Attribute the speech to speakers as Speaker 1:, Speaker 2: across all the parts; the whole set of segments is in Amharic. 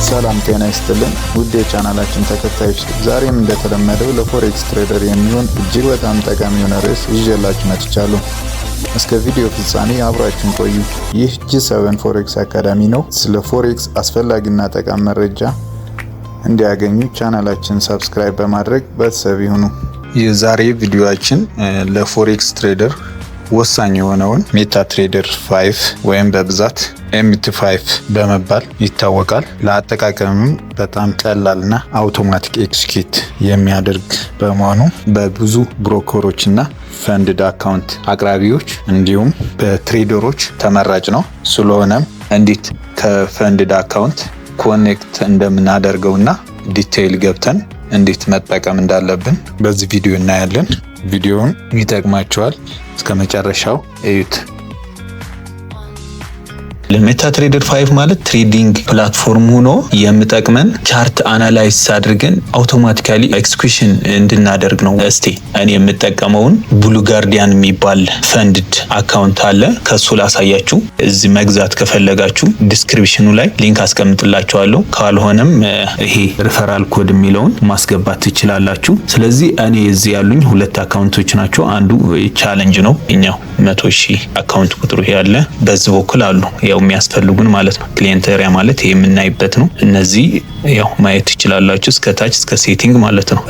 Speaker 1: ሰላም ጤና ይስጥልን ውድ የቻናላችን ተከታዮች፣ ዛሬም እንደተለመደው ለፎሬክስ ትሬደር የሚሆን እጅግ በጣም ጠቃሚ የሆነ ርዕስ ይዤላችሁ መጥቻለሁ። እስከ ቪዲዮ ፍጻሜ አብራችሁን ቆዩ። ይህ G7 ፎሬክስ አካዳሚ ነው። ስለ ፎሬክስ አስፈላጊና ጠቃሚ መረጃ እንዲያገኙ ቻናላችን ሰብስክራይብ በማድረግ ቤተሰብ ይሁኑ። የዛሬ ቪዲዮአችን ለፎሬክስ ትሬደር ወሳኝ የሆነውን ሜታትሬደር 5 ወይም በብዛት MT5 በመባል ይታወቃል። ለአጠቃቀምም በጣም ቀላልና አውቶማቲክ ኤክስኪዩት የሚያደርግ በመሆኑ በብዙ ብሮከሮችና ፈንድድ አካውንት አቅራቢዎች እንዲሁም በትሬደሮች ተመራጭ ነው። ስለሆነም እንዴት ከፈንድድ አካውንት ኮኔክት እንደምናደርገውና ዲቴይል ገብተን እንዴት መጠቀም እንዳለብን በዚህ ቪዲዮ እናያለን። ቪዲዮውን ይጠቅማችኋል፣ እስከ መጨረሻው እዩት።
Speaker 2: ለሜታትሬደር 5 ማለት ትሬዲንግ ፕላትፎርም ሆኖ የሚጠቅመን ቻርት አናላይዝ አድርገን አውቶማቲካሊ ኤክስኪዩሽን እንድናደርግ ነው። እስቲ እኔ የምጠቀመውን ብሉ ጋርዲያን የሚባል ፈንድድ አካውንት አለ፣ ከሱ ላሳያችሁ። እዚህ መግዛት ከፈለጋችሁ ዲስክሪፕሽኑ ላይ ሊንክ አስቀምጥላችኋለሁ። ካልሆነም ይሄ ሪፈራል ኮድ የሚለውን ማስገባት ትችላላችሁ። ስለዚህ እኔ እዚህ ያሉኝ ሁለት አካውንቶች ናቸው። አንዱ ቻሌንጅ ነው፣ እኛው 100,000 አካውንት ቁጥሩ ያለ በዚህ በኩል አሉ የሚያስፈልጉን ማለት ነው። ክሊየንት ኤሪያ ማለት ይሄ የምናይበት ነው። እነዚህ ያው ማየት ትችላላችሁ እስከ ታች እስከ ሴቲንግ ማለት ነው።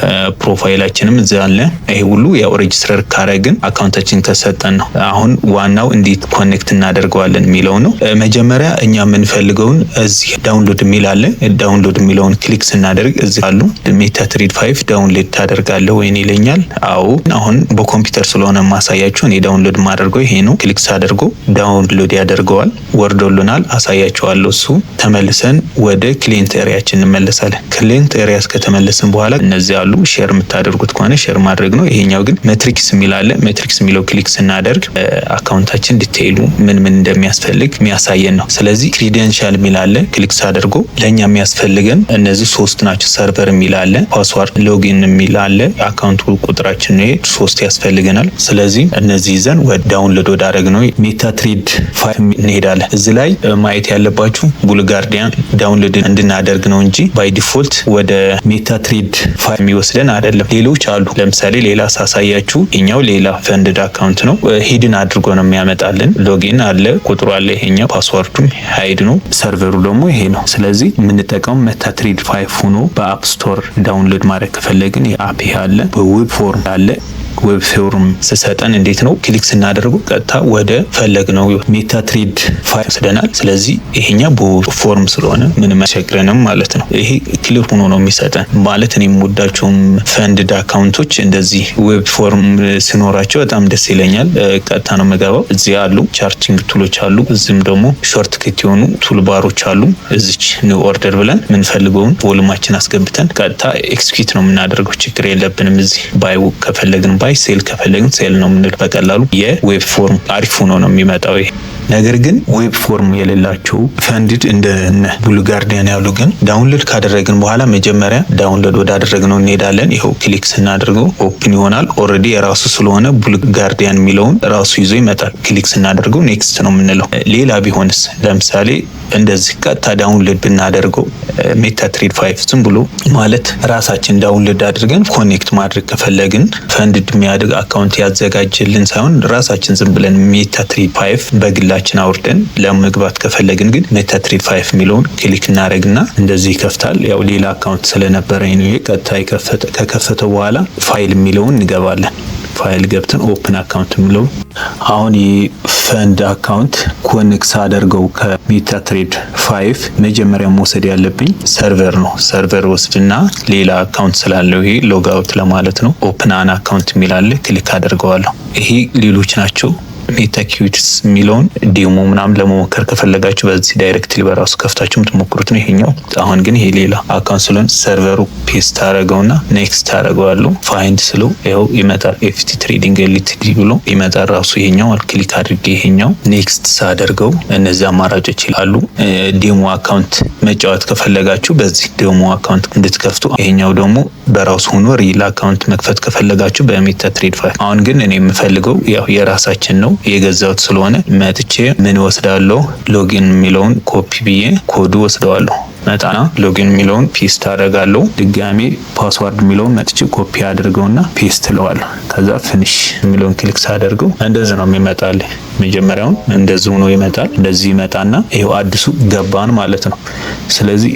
Speaker 2: ፕሮፋይላችንም እዚህ አለ። ይሄ ሁሉ ያው ሬጂስተር ካረግን አካውንታችን ከሰጠን ነው። አሁን ዋናው እንዴት ኮኔክት እናደርገዋለን የሚለው ነው። መጀመሪያ እኛ የምንፈልገውን እዚህ ዳውንሎድ የሚል አለ። ዳውንሎድ የሚለውን ክሊክ ስናደርግ እዚህ አሉ ሜታትሬድ 5 ዳውንሎድ ታደርጋለህ ወይ ይለኛል። አዎ አሁን በኮምፒውተር ስለሆነ ማሳያችሁ እኔ ዳውንሎድ ማደርገው ይሄ ነው። ክሊክ ሳደርጎ ዳውንሎድ ያደርገዋል። ወርዶልናል፣ አሳያችኋለሁ። እሱ ተመልሰን ወደ ክሊየንት ኤሪያችን እንመለሳለን። ክሊየንት ኤሪያ ከተመለስን በኋላ እነዚህ አሉ። ሼር የምታደርጉት ከሆነ ሼር ማድረግ ነው። ይሄኛው ግን ሜትሪክስ የሚል አለ። ሜትሪክስ የሚለው ክሊክ ስናደርግ አካውንታችን ዲቴይሉ ምን የሚያስፈልግ የሚያሳየን ነው። ስለዚህ ክሬዴንሻል የሚል አለ። ክሊክ ሳደርጎ ለኛ የሚያስፈልገን እነዚህ ሶስት ናቸው። ሰርቨር የሚል አለ፣ ፓስዋርድ፣ ሎጊን የሚል አለ። አካውንቱ ቁጥራችን ነው 3 ያስፈልገናል። ስለዚህ እነዚህ ይዘን ወደ ዳውንሎድ ወዳደረግነው ሜታትሬድ 5 እንሄዳለን። እዚህ ላይ ማየት ያለባችሁ ብሉ ጋርዲያን ዳውንሎድ እንድናደርግ ነው እንጂ ባይ ዲፎልት ወደ ሜታትሬድ 5 የሚወስደን አይደለም። ሌሎች አሉ። ለምሳሌ ሌላ ሳሳያችሁ ይሄኛው ሌላ ፈንድድ አካውንት ነው። ሂድን አድርጎ ነው የሚያመጣልን። ሎጊን አለ፣ ቁጥሩ አለ። ይሄኛው ፓስወርዱም ሃይድ ነው። ሰርቨሩ ደግሞ ይሄ ነው። ስለዚህ የምንጠቀመው ሜታትሬድ 5 ሆኖ በአፕ ስቶር ዳውንሎድ ማድረግ ከፈለግን የአፕ አለ፣ በዌብ ፎርም አለ። ዌብ ፎርም ስሰጠን እንዴት ነው ክሊክ ስናደርገው ቀጥታ ወደ ፈለግነው ሜታትሬድ 5 ወስደናል። ስለዚህ ይሄኛው በፎርም ስለሆነ ምንም አያስቸግረንም ማለት ነው። ይሄ ክሊክ ሆኖ ነው የሚሰጠን ማለት እኔ የምወዳቸውም ፈንድድ አካውንቶች እንደዚህ ዌብ ፎርም ሲኖራቸው በጣም ደስ ይለኛል። ቀጥታ ነው የምገባው። እዚህ አሉ ቻርቲንግ ቱሎች አሉ። እዚህም ደግሞ ሾርት ከት የሆኑ ቱል ባሮች አሉ። እዚች ኒው ኦርደር ብለን የምንፈልገውን ቮሉማችን አስገብተን ቀጥታ ኤክስኪዩት ነው የምናደርገው። ችግር የለብንም። እዚህ ባይ ከፈለግን ሴል ከፈለግን ሴል ነው የምንል። በቀላሉ የዌብ ፎርም አሪፍ ሆኖ ነው የሚመጣው ይሄ። ነገር ግን ዌብ ፎርም የሌላቸው ፈንድድ እንደ ብሉ ጋርዲያን ያሉ ግን ዳውንሎድ ካደረግን በኋላ መጀመሪያ ዳውንሎድ ወዳደረግነው እንሄዳለን። ይሄው ክሊክ ስናደርገው ኦፕን ይሆናል። ኦሬዲ የራሱ ስለሆነ ብሉ ጋርዲያን የሚለውን ራሱ ይዞ ይመጣል። ክሊክ ስናደርገው ኔክስት ነው የምንለው። ሌላ ቢሆንስ ለምሳሌ እንደዚህ ቀጥታ ዳውንሎድ ብናደርገው ሜታትሬድ 5 ዝም ብሎ ማለት ራሳችን ዳውንሎድ አድርገን ኮኔክት ማድረግ ከፈለግን ፈንድድ የሚያድግ አካውንት ያዘጋጅልን ሳይሆን ራሳችን ዝም ብለን ሜታትሬድ 5 በግላችን አውርደን ለመግባት ከፈለግን ግን ሜታትሬድ 5 የሚለውን ክሊክ እናደርግና እንደዚህ ይከፍታል። ያው ሌላ አካውንት ስለነበረኝ ነው ቀጥታ ከከፈተው በኋላ ፋይል የሚለውን እንገባለን። ፋይል ገብተን ኦፕን አካውንት የሚለው አሁን የፈንድ አካውንት ኮኔክት አደርገው ከሜታትሬድ 5 መጀመሪያ መውሰድ ያለብኝ ሰርቨር ነው። ሰርቨር ወስድና ሌላ አካውንት ስላለው ይሄ ሎግ አውት ለማለት ነው። ኦፕን አን አካውንት የሚላለ ክሊክ አደርገዋለሁ። ይሄ ሌሎች ናቸው። ሜታኪዩትስ የሚለውን ዴሞ ምናምን ለመሞከር ከፈለጋችሁ በዚህ ዳይሬክትሊ በራሱ ከፍታችሁ የምትሞክሩት ነው ይሄኛው። አሁን ግን ይሄ ሌላ አካውንት ስለሆነ ሰርቨሩ ፔስት አደረገውና ኔክስት አደረገዋለሁ። ፋይንድ ስለው ይኸው ይመጣል። ኤፍቲ ትሬዲንግ ኤልቲዲ ብሎ ይመጣል ራሱ ይሄኛው። ክሊክ አድርጌ ይሄኛው ኔክስት ሳደርገው እነዚህ አማራጮች ይላሉ። ዴሞ አካውንት መጫወት ከፈለጋችሁ በዚህ ዴሞ አካውንት እንድትከፍቱ፣ ይሄኛው ደግሞ በራሱ ሆኖ ሪል አካውንት መክፈት ከፈለጋችሁ በሜታትሬድ 5። አሁን ግን እኔ የምፈልገው ያው የራሳችን ነው የገዛሁት ስለሆነ መጥቼ ምን ወስዳለሁ ሎጊን የሚለውን ኮፒ ብዬ ኮዱ ወስደዋለሁ። መጣና ሎጊን የሚለውን ፔስት አደርጋለሁ። ድጋሜ ፓስዋርድ የሚለውን መጥቼ ኮፒ አድርገውና ፔስት እለዋለሁ። ከዛ ፊኒሽ የሚለውን ክሊክ ሳደርገው እንደዚህ ነው የሚመጣልኝ። መጀመሪያውን እንደዚህ ሆኖ ይመጣል። እንደዚህ ይመጣና ይሄው አዲሱ ገባን ማለት ነው። ስለዚህ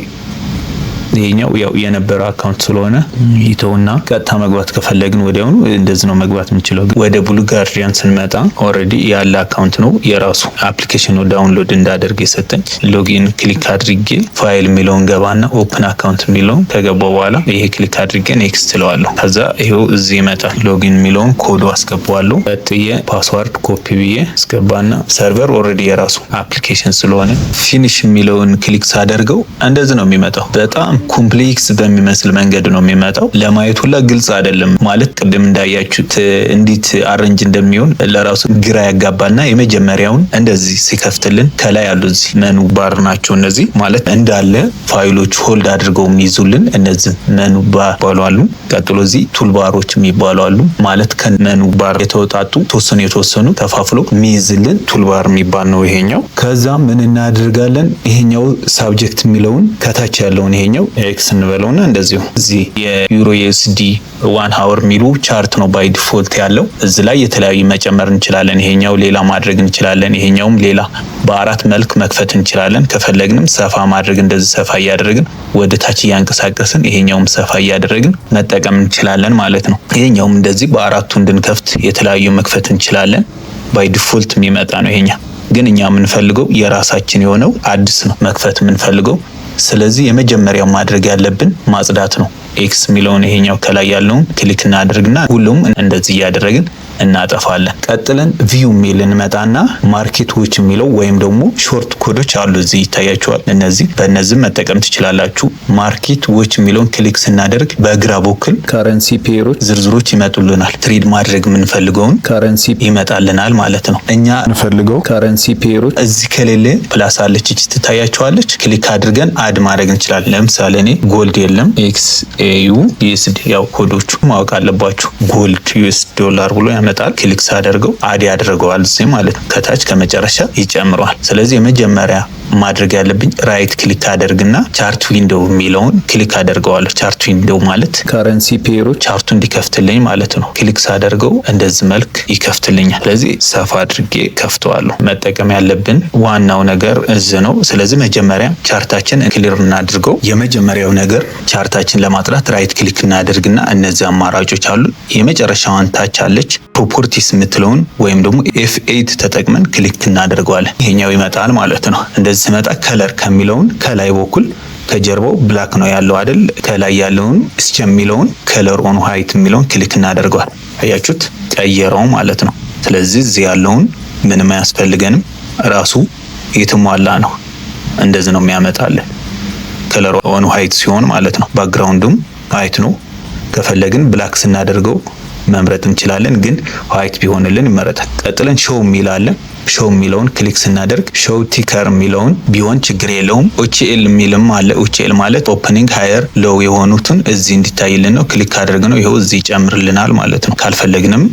Speaker 2: ይሄኛው ያው የነበረ አካውንት ስለሆነ ይተውና ቀጥታ መግባት ከፈለግን ወዲያውኑ እንደዚህ ነው መግባት የምንችለው። ወደ ብሉ ጋርዲያን ስንመጣ ኦልሬዲ ያለ አካውንት ነው፣ የራሱ አፕሊኬሽኑ ዳውንሎድ እንዳደርግ የሰጠኝ። ሎጊን ክሊክ አድርጌ ፋይል የሚለውን ገባና ኦፕን አካውንት የሚለውን ከገባው በኋላ ይሄ ክሊክ አድርጌ ኔክስት እለዋለሁ። ከዛ ይሄው እዚህ ይመጣል። ሎጊን የሚለውን ኮዱ አስገባዋለሁ። ቀጥዬ ፓስዋርድ ኮፒ ብዬ አስገባና ሰርቨር ኦልሬዲ የራሱ አፕሊኬሽን ስለሆነ ፊኒሽ የሚለውን ክሊክ ሳደርገው እንደዚህ ነው የሚመጣው። በጣም ኮምፕሌክስ በሚመስል መንገድ ነው የሚመጣው። ለማየት ሁላ ግልጽ አይደለም። ማለት ቅድም እንዳያችሁት እንዴት አረንጅ እንደሚሆን ለራሱ ግራ ያጋባልና የመጀመሪያውን እንደዚህ ሲከፍትልን ከላይ ያሉ እዚህ መኑ ባር ናቸው። እነዚህ ማለት እንዳለ ፋይሎች ሆልድ አድርገው የሚይዙልን እነዚህ መኑ ባር ይባላሉ። ቀጥሎ እዚህ ቱልባሮች የሚባሉ አሉ። ማለት ከመኑ ባር የተወጣጡ የተወሰኑ ተፋፍሎ የሚይዝልን ቱልባር የሚባል ነው ይሄኛው። ከዛ ምን እናደርጋለን? ይሄኛው ሳብጀክት የሚለውን ከታች ያለውን ይሄኛው ኤክስ እንበለውና እንደዚሁ እዚህ የዩሮ ዩኤስዲ 1 ሃወር ሚሉ ቻርት ነው ባይ ዲፎልት ያለው። እዚህ ላይ የተለያዩ መጨመር እንችላለን። ይሄኛው ሌላ ማድረግ እንችላለን። ይሄኛውም ሌላ በአራት መልክ መክፈት እንችላለን። ከፈለግንም ሰፋ ማድረግ እንደዚህ ሰፋ እያደረግን ወደ ታች እያንቀሳቀስን ይሄኛውም ሰፋ እያደረግን መጠቀም እንችላለን ማለት ነው። ይሄኛውም እንደዚህ በአራቱ እንድንከፍት የተለያዩ መክፈት እንችላለን። ባይ ዲፎልት የሚመጣ ነው ይሄኛ። ግን እኛ የምንፈልገው የራሳችን የሆነው አዲስ ነው መክፈት የምንፈልገው። ስለዚህ የመጀመሪያው ማድረግ ያለብን ማጽዳት ነው። ኤክስ የሚለውን ይሄኛው ከላይ ያለውን ክሊክ እናደርግና ሁሉም እንደዚህ እያደረግን እናጠፋለን። ቀጥለን ቪው የሚል እንመጣና ማርኬት ዎች የሚለው ወይም ደግሞ ሾርት ኮዶች አሉ እዚህ ይታያቸዋል። እነዚህ በእነዚህ መጠቀም ትችላላችሁ። ማርኬት ዎች የሚለውን ክሊክ ስናደርግ በግራ በኩል ካረንሲ ፔሮች ዝርዝሮች ይመጡልናል። ትሬድ ማድረግ የምንፈልገውን ካረንሲ ይመጣልናል ማለት ነው። እኛ እንፈልገው ካረንሲ ፔሮች እዚህ ከሌለ ፕላስ አለች እቺ ትታያቸዋለች። ክሊክ አድርገን አድ ማድረግ እንችላለን። ለምሳሌ እኔ ጎልድ የለም ኤክስ ኤዩ ዩኤስዲ ያው ኮዶቹ ማወቅ አለባችሁ። ጎልድ ዩኤስ ዶላር ብሎ ያመጣል። ክሊክ ሳደርገው አድ ያደርገዋል እዚህ ማለት ነው። ከታች ከመጨረሻ ይጨምረዋል። ስለዚህ የመጀመሪያ ማድረግ ያለብኝ ራይት ክሊክ አደርግና ቻርት ዊንዶው የሚለውን ክሊክ አደርገዋለሁ። ቻርት ዊንዶው ማለት ካረንሲ ፔሮች ቻርቱ እንዲከፍትልኝ ማለት ነው። ክሊክ ሳደርገው እንደዚህ መልክ ይከፍትልኛል። ስለዚህ ሰፋ አድርጌ ከፍተዋለሁ። መጠቀም ያለብን ዋናው ነገር እዚህ ነው። ስለዚህ መጀመሪያ ቻርታችን ክሊር እናድርገው። የመጀመሪያው ነገር ቻርታችን ለማጥራት ራይት ክሊክ እናደርግና እነዚህ አማራጮች አሉ። የመጨረሻዋን ታች አለች ፕሮፐርቲስ የምትለውን ወይም ደግሞ F8 ተጠቅመን ክሊክ እናደርገዋለን። ይሄኛው ይመጣል ማለት ነው። እንደዚህ ሲመጣ ከለር ከሚለውን ከላይ በኩል ከጀርባው ብላክ ነው ያለው አይደል? ከላይ ያለውን እስቸ የሚለውን ከለር ኦን ዋይት የሚለውን ክሊክ እናደርገዋል። አያችሁት? ቀየረው ማለት ነው። ስለዚህ እዚህ ያለውን ምንም አያስፈልገንም፣ ራሱ የተሟላ ነው። እንደዚህ ነው የሚያመጣልን። ከለር ኦን ዋይት ሲሆን ማለት ነው። ባክግራውንዱም ዋይት ነው። ከፈለግን ብላክ ስናደርገው መምረጥ እንችላለን፣ ግን ዋይት ቢሆንልን ይመረጣል። ቀጥለን ሾው የሚል አለ። ሾው የሚለውን ክሊክ ስናደርግ ሾው ቲከር የሚለውን ቢሆን ችግር የለውም። ኦችኤል የሚልም አለ። ኦችኤል ማለት ኦፕኒንግ ሃየር ሎው የሆኑትን እዚህ እንዲታይልን ነው። ክሊክ አድርገን ነው ይሄው እዚህ ይጨምርልናል ማለት ነው። ካልፈለግንም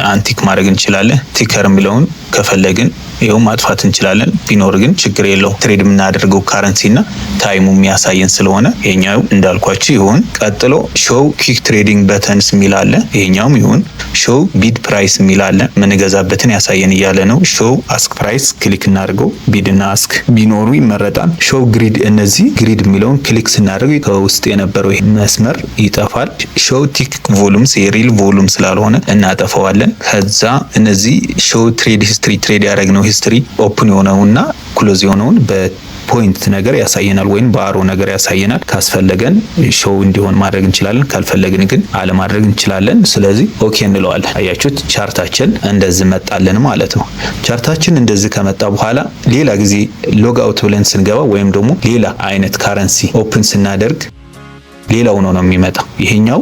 Speaker 2: አንቲክ ማድረግ እንችላለን። ቲከር የሚለውን ከፈለግን ይሄው ማጥፋት እንችላለን። ቢኖር ግን ችግር የለውም። ትሬድ የምናደርገው ካረንሲና ታይሙ የሚያሳየን ስለሆነ ይሄኛው እንዳልኳችሁ ይሁን። ቀጥሎ ሾው ኩዊክ ትሬዲንግ በተንስ የሚል አለ። ይሄኛውም ይሁን። ሾው ቢድ ፕራይስ የሚል አለ። ምንገዛበትን ያሳየን እያለ ነው። ሾው አስክ ፕራይስ ክሊክ እናድርገው። ቢድ እና አስክ ቢኖሩ ይመረጣል። ሾው ግሪድ፣ እነዚህ ግሪድ የሚለውን ክሊክ ስናደርግ ከውስጥ የነበረው መስመር ይጠፋል። ሾው ቲክ ቮሉምስ የሪል ቮሉም ስላልሆነ እናጠፋዋለን። ከዛ እነዚህ ሾው ትሬድ ሂስትሪ ትሬድ ያደረግነው ሂስትሪ ኦፕን የሆነውና ክሎዝ የሆነውን በፖይንት ነገር ያሳየናል፣ ወይም በአሮ ነገር ያሳየናል። ካስፈለገን ሾው እንዲሆን ማድረግ እንችላለን፣ ካልፈለግን ግን አለማድረግ እንችላለን። ስለዚህ ኦኬ እንለዋለን። አያችሁት? ቻርታችን እንደዚህ መጣልን ማለት ነው። ቻርታችን እንደዚህ ከመጣ በኋላ ሌላ ጊዜ ሎግ አውት ብለን ስንገባ ወይም ደግሞ ሌላ አይነት ካረንሲ ኦፕን ስናደርግ ሌላው ነው የሚመጣው። ይሄኛው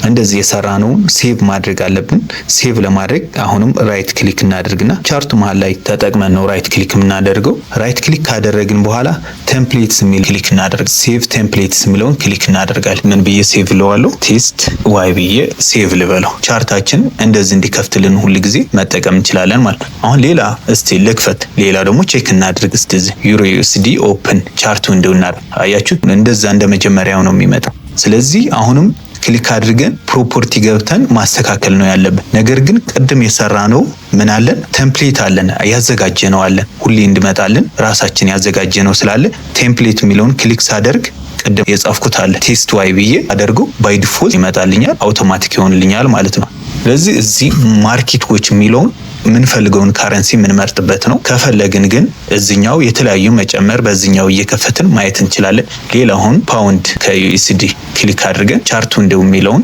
Speaker 2: እንደዚህ የሰራነው ሴቭ ማድረግ አለብን። ሴቭ ለማድረግ አሁንም ራይት ክሊክ እናደርግና ቻርቱ መሃል ላይ ተጠቅመን ነው ራይት ክሊክ የምናደርገው። ራይት ክሊክ ካደረግን በኋላ ቴምፕሌትስ የሚል ክሊክ እናደርግ። ሴቭ ቴምፕሌትስ የሚለውን ክሊክ እናደርጋለን። ምን ብዬ ሴቭ ልዋለው? ቴስት ዋይ ብዬ ሴቭ ልበለው። ቻርታችን እንደዚህ እንዲከፍትልን ሁሉ ጊዜ መጠቀም እንችላለን ማለት ነው። አሁን ሌላ እስቲ ልክፈት። ሌላ ደግሞ ቼክ እናድርግ። እስቲ ዩሮ ዩኤስዲ ኦፕን ቻርቱ እንደውና አያችሁ፣ እንደዛ እንደ መጀመሪያው ነው የሚመጣው። ስለዚህ አሁንም ክሊክ አድርገን ፕሮፐርቲ ገብተን ማስተካከል ነው ያለብን። ነገር ግን ቅድም የሰራ ነው ምን አለን? ቴምፕሌት አለን፣ ያዘጋጀ ነው አለን። ሁሌ እንድመጣለን ራሳችን ያዘጋጀ ነው ስላለ ቴምፕሌት የሚለውን ክሊክ ሳደርግ ቅድም የጻፍኩት አለ ቴስት ዋይ ብዬ አደርገው ባይ ዲፎልት ይመጣልኛል፣ አውቶማቲክ ይሆንልኛል ማለት ነው። ስለዚህ እዚህ ማርኬቶች የሚለውን የምንፈልገውን ካረንሲ የምንመርጥበት ነው። ከፈለግን ግን እዚኛው የተለያዩ መጨመር በዚኛው እየከፈትን ማየት እንችላለን። ሌላውን ፓውንድ ከዩኤስዲ ክሊክ አድርገን ቻርቱ እንደው የሚለውን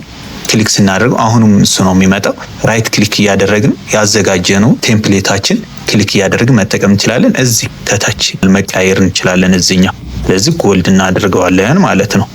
Speaker 2: ክሊክ ስናደርገው አሁንም እሱ ነው የሚመጣው። ራይት ክሊክ እያደረግን ያዘጋጀነው ቴምፕሌታችን ክሊክ እያደረግን መጠቀም እንችላለን። እዚህ ከታች መቀያየር እንችላለን እዚኛው። ስለዚህ ጎልድ እናደርገዋለን ማለት ነው።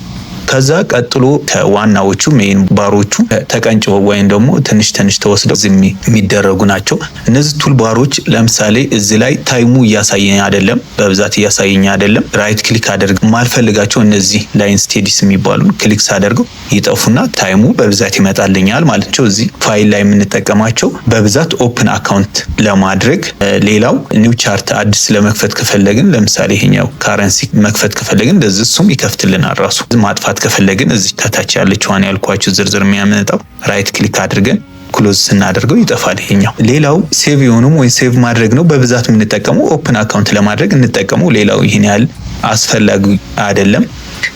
Speaker 2: ከዛ ቀጥሎ ከዋናዎቹ ሜን ባሮቹ ተቀንጭበው ወይም ደግሞ ትንሽ ተወስደው የሚደረጉ ናቸው። እነዚህ ቱል ባሮች ለምሳሌ እዚህ ላይ ታይሙ እያሳየኝ አይደለም፣ በብዛት እያሳየኝ አይደለም። ራይት ክሊክ አደርግ ማልፈልጋቸው እነዚህ ላይን ስቴዲስ የሚባሉ ክሊክ ሳደርገው ይጠፉና ታይሙ በብዛት ይመጣልኛል ማለት ነው። እዚህ ፋይል ላይ የምንጠቀማቸው በብዛት ኦፕን አካውንት ለማድረግ። ሌላው ኒው ቻርት አዲስ ለመክፈት ከፈለግን ለምሳሌ ይሄኛው ካረንሲ መክፈት ከፈለግን እንደዚህ እሱም ይከፍትልናል ራሱ። ማጥፋት ከፈለግን እዚህ ከታች ያለችዋን ያልኳችሁ ዝርዝር የሚያመጣው ራይት ክሊክ አድርገን ክሎዝ ስናደርገው ይጠፋል ይሄኛው። ሌላው ሴቭ የሆነው ወይ ሴቭ ማድረግ ነው። በብዛት የምንጠቀመው ኦፕን አካውንት ለማድረግ እንጠቀመው። ሌላው ይሄን ያህል አስፈላጊ አይደለም።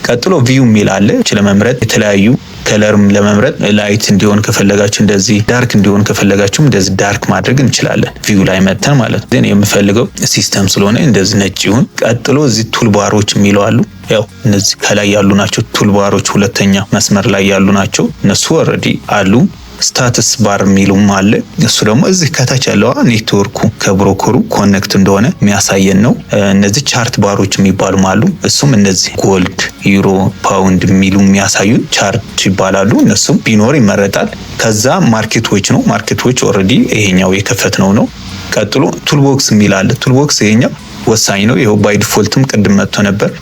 Speaker 2: ቀጥሎ ቪው የሚል አለ። ለመምረጥ የተለያዩ ከለርም ለመምረጥ ላይት እንዲሆን ከፈለጋችሁ እንደዚህ፣ ዳርክ እንዲሆን ከፈለጋችሁ እንደዚህ ዳርክ ማድረግ እንችላለን። ቪው ላይ መተን ማለት ነው። ግን የምፈልገው ሲስተም ስለሆነ እንደዚህ ነጭ ይሁን። ቀጥሎ እዚህ ቱል ባሮች የሚለው አሉ። ያው እነዚህ ከላይ ያሉ ናቸው ቱል ባሮች፣ ሁለተኛ መስመር ላይ ያሉ ናቸው። እነሱ ኦልሬዲ አሉ። ስታተስ ባር የሚሉም አለ። እሱ ደግሞ እዚህ ከታች ያለው ኔትወርኩ ከብሮከሩ ኮኔክት እንደሆነ የሚያሳየን ነው። እነዚህ ቻርት ባሮች የሚባሉም አሉ። እሱም እነዚህ ጎልድ፣ ዩሮ፣ ፓውንድ የሚሉ የሚያሳዩን ቻርት ይባላሉ። እነሱም ቢኖር ይመረጣል። ከዛ ማርኬቶች ነው። ማርኬቶች ኦልሬዲ ይሄኛው የከፈትነው ነው። ቀጥሎ ቱልቦክስ የሚል አለ። ቱልቦክስ ይሄኛው ወሳኝ ነው። ይሄው ባይ ዲፎልትም ቅድም መጥቶ ነበር።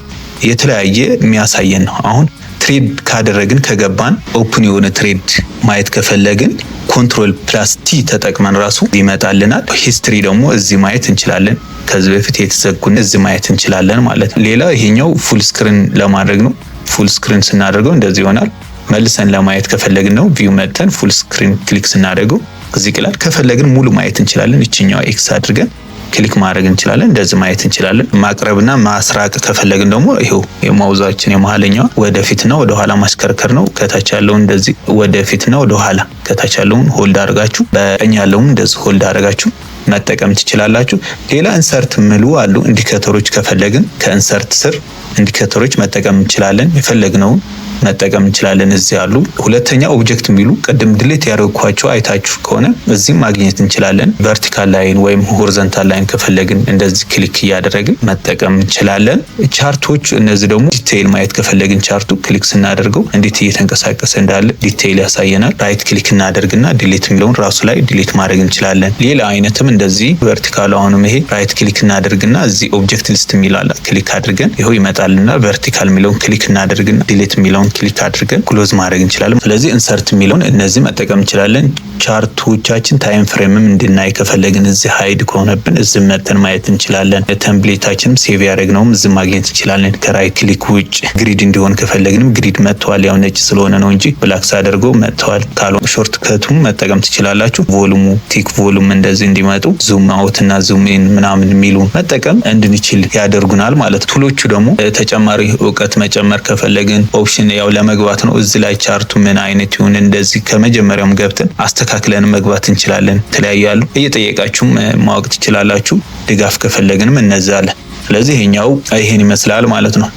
Speaker 2: የተለያየ የሚያሳየን ነው። አሁን ትሬድ ካደረግን ከገባን ኦፕን የሆነ ትሬድ ማየት ከፈለግን ኮንትሮል ፕላስ ቲ ተጠቅመን ራሱ ይመጣልናል። ሂስትሪ ደግሞ እዚህ ማየት እንችላለን። ከዚህ በፊት የተዘጉን እዚህ ማየት እንችላለን ማለት ነው። ሌላ ይሄኛው ፉል ስክሪን ለማድረግ ነው። ፉል ስክሪን ስናደርገው እንደዚህ ይሆናል። መልሰን ለማየት ከፈለግን ነው ቪው መተን ፉል ስክሪን ክሊክ ስናደርገው እዚህ ይላል። ከፈለግን ሙሉ ማየት እንችላለን። እቺኛው ኤክስ አድርገን ክሊክ ማድረግ እንችላለን። እንደዚህ ማየት እንችላለን። ማቅረብና ማስራቅ ከፈለግን ደግሞ ይሄው የማውዛችን የመሃለኛው ወደፊትና ወደ ኋላ ማሽከርከር ነው። ከታች ያለውን እንደዚህ ወደፊትና ወደ ኋላ፣ ከታች ያለውን ሆልድ አድርጋችሁ በቀኝ ያለውን እንደዚህ ሆልድ አድርጋችሁ መጠቀም ትችላላችሁ። ሌላ ኢንሰርት ምሉ አሉ። ኢንዲኬተሮች ከፈለግን ከኢንሰርት ስር ኢንዲኬተሮች መጠቀም እንችላለን። የፈለግነውን መጠቀም እንችላለን። እዚህ ያሉ ሁለተኛ ኦብጀክት የሚሉ ቅድም ድሌት ያደረኳቸው አይታችሁ ከሆነ እዚህ ማግኘት እንችላለን። ቨርቲካል ላይን ወይም ሆሪዞንታል ላይን ከፈለግን እንደዚህ ክሊክ እያደረግን መጠቀም እንችላለን። ቻርቶች እነዚህ ደግሞ ዲቴይል ማየት ከፈለግን ቻርቱ ክሊክ ስናደርገው እንዴት እየተንቀሳቀሰ እንዳለ ዲቴይል ያሳየናል። ራይት ክሊክ እናደርግና ዲሌት የሚለውን ራሱ ላይ ዲሌት ማድረግ እንችላለን። ሌላ አይነትም እንደዚህ ቨርቲካል አሁንም ይሄ ራይት ክሊክ እናደርግና እዚህ ኦብጀክት ሊስት የሚላል ክሊክ አድርገን ይሄው ይመጣልና ቨርቲካል የሚለውን ክሊክ እናደርግና ዲሌት የሚለውን ክሊክ አድርገን ክሎዝ ማድረግ እንችላለን። ስለዚህ ኢንሰርት የሚለውን እነዚህ መጠቀም እንችላለን። ቻርቶቻችን ታይም ፍሬምም እንድናይ ከፈለግን እዚህ ሃይድ ከሆነብን እዚህ መተን ማየት እንችላለን። ቴምፕሌታችንም ሴቭ ያደረግነውም እዚህ ማግኘት እንችላለን። ከራይት ክሊክ ውጭ ግሪድ እንዲሆን ከፈለግንም ግሪድ መጥቷል። ያው ነጭ ስለሆነ ነው እንጂ ብላክ አድርገው መጥቷል። ካልሆነ ሾርት ከቱም መጠቀም ትችላላችሁ። ቮሉሙ ቲክ ቮሉም እንደዚህ እንዲመጡ ዙም አውት እና ዙም ኢን ምናምን የሚሉ መጠቀም እንድንችል ያደርጉናል ማለት። ቱሎቹ ደግሞ ተጨማሪ እውቀት መጨመር ከፈለግን ኦፕሽን ያው ለመግባት ነው። እዚህ ላይ ቻርቱ ምን አይነት ይሁን እንደዚህ ከመጀመሪያውም ገብተን አስተካክለን መግባት እንችላለን። ተለያያሉ እየጠየቃችሁም ማወቅ ትችላላችሁ። ድጋፍ ከፈለግንም እነዛለን። ስለዚህ ይሄኛው ይሄን ይመስላል ማለት ነው።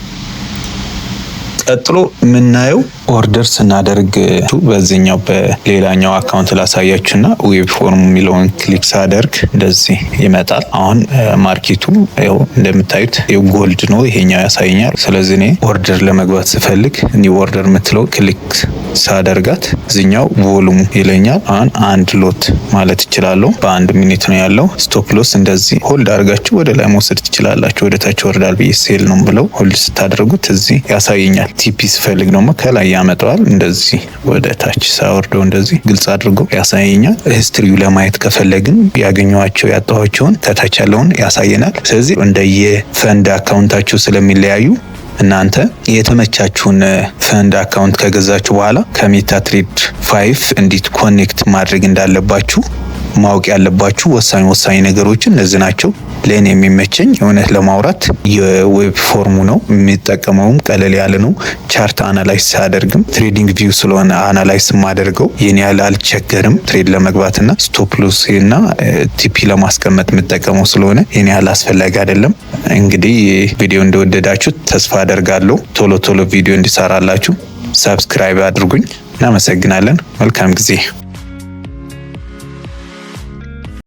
Speaker 2: ቀጥሎ የምናየው ኦርደር ስናደርግ በዚህኛው በሌላኛው አካውንት ላሳያችሁና ዌብ ፎርም የሚለውን ክሊክ ሳደርግ እንደዚህ ይመጣል። አሁን ማርኬቱ ያው እንደምታዩት ጎልድ ነው፣ ይሄኛው ያሳየኛል። ስለዚህ እኔ ኦርደር ለመግባት ስፈልግ ኒው ኦርደር የምትለው ክሊክ ሳደርጋት እዚህኛው ቮሉም ይለኛል። አሁን አንድ ሎት ማለት እችላለሁ። በአንድ ሚኒት ነው ያለው። ስቶፕ ሎስ እንደዚህ ሆልድ አድርጋችሁ ወደ ላይ መውሰድ ትችላላችሁ። ወደ ታች ወርዳል ብዬ ሴል ነው ብለው ሆልድ ስታደርጉት እዚህ ያሳየኛል። ቲፒ ስፈልግ ደግሞ ከላይ ያመጣዋል። እንደዚህ ወደ ታች ሳወርደው እንደዚህ ግልጽ አድርጎ ያሳየኛል። ሂስትሪው ለማየት ከፈለግን ያገኘኋቸው ያጣኋቸውን ከታች ያለውን ያሳየናል። ስለዚህ እንደየ ፈንድ አካውንታችሁ ስለሚለያዩ እናንተ የተመቻችሁን ፈንድ አካውንት ከገዛችሁ በኋላ ከሜታ ትሬድ 5 እንዴት ኮኔክት ማድረግ እንዳለባችሁ ማወቅ ያለባችሁ ወሳኝ ነገሮች እነዚህ ናቸው። ለኔ የሚመቸኝ እውነት ለማውራት የዌብ ፎርሙ ነው። የሚጠቀመውም ቀለል ያለ ነው። ቻርት አናላይዝ ሳደርግም ትሬዲንግ ቪው ስለሆነ አናላይዝ ማደርገው የኔ ያለ አልቸገርም። ትሬድ ለመግባትና ስቶፕ ሎስ እና ቲፒ ለማስቀመጥ የምጠቀመው ስለሆነ የኔ ያለ አስፈላጊ አይደለም። እንግዲህ ቪዲዮ እንደወደዳችሁ ተስፋ አደርጋለሁ። ቶሎ ቪዲዮ እንዲሰራላችሁ ሰብስክራይብ አድርጉኝ። እናመሰግናለን። መልካም ጊዜ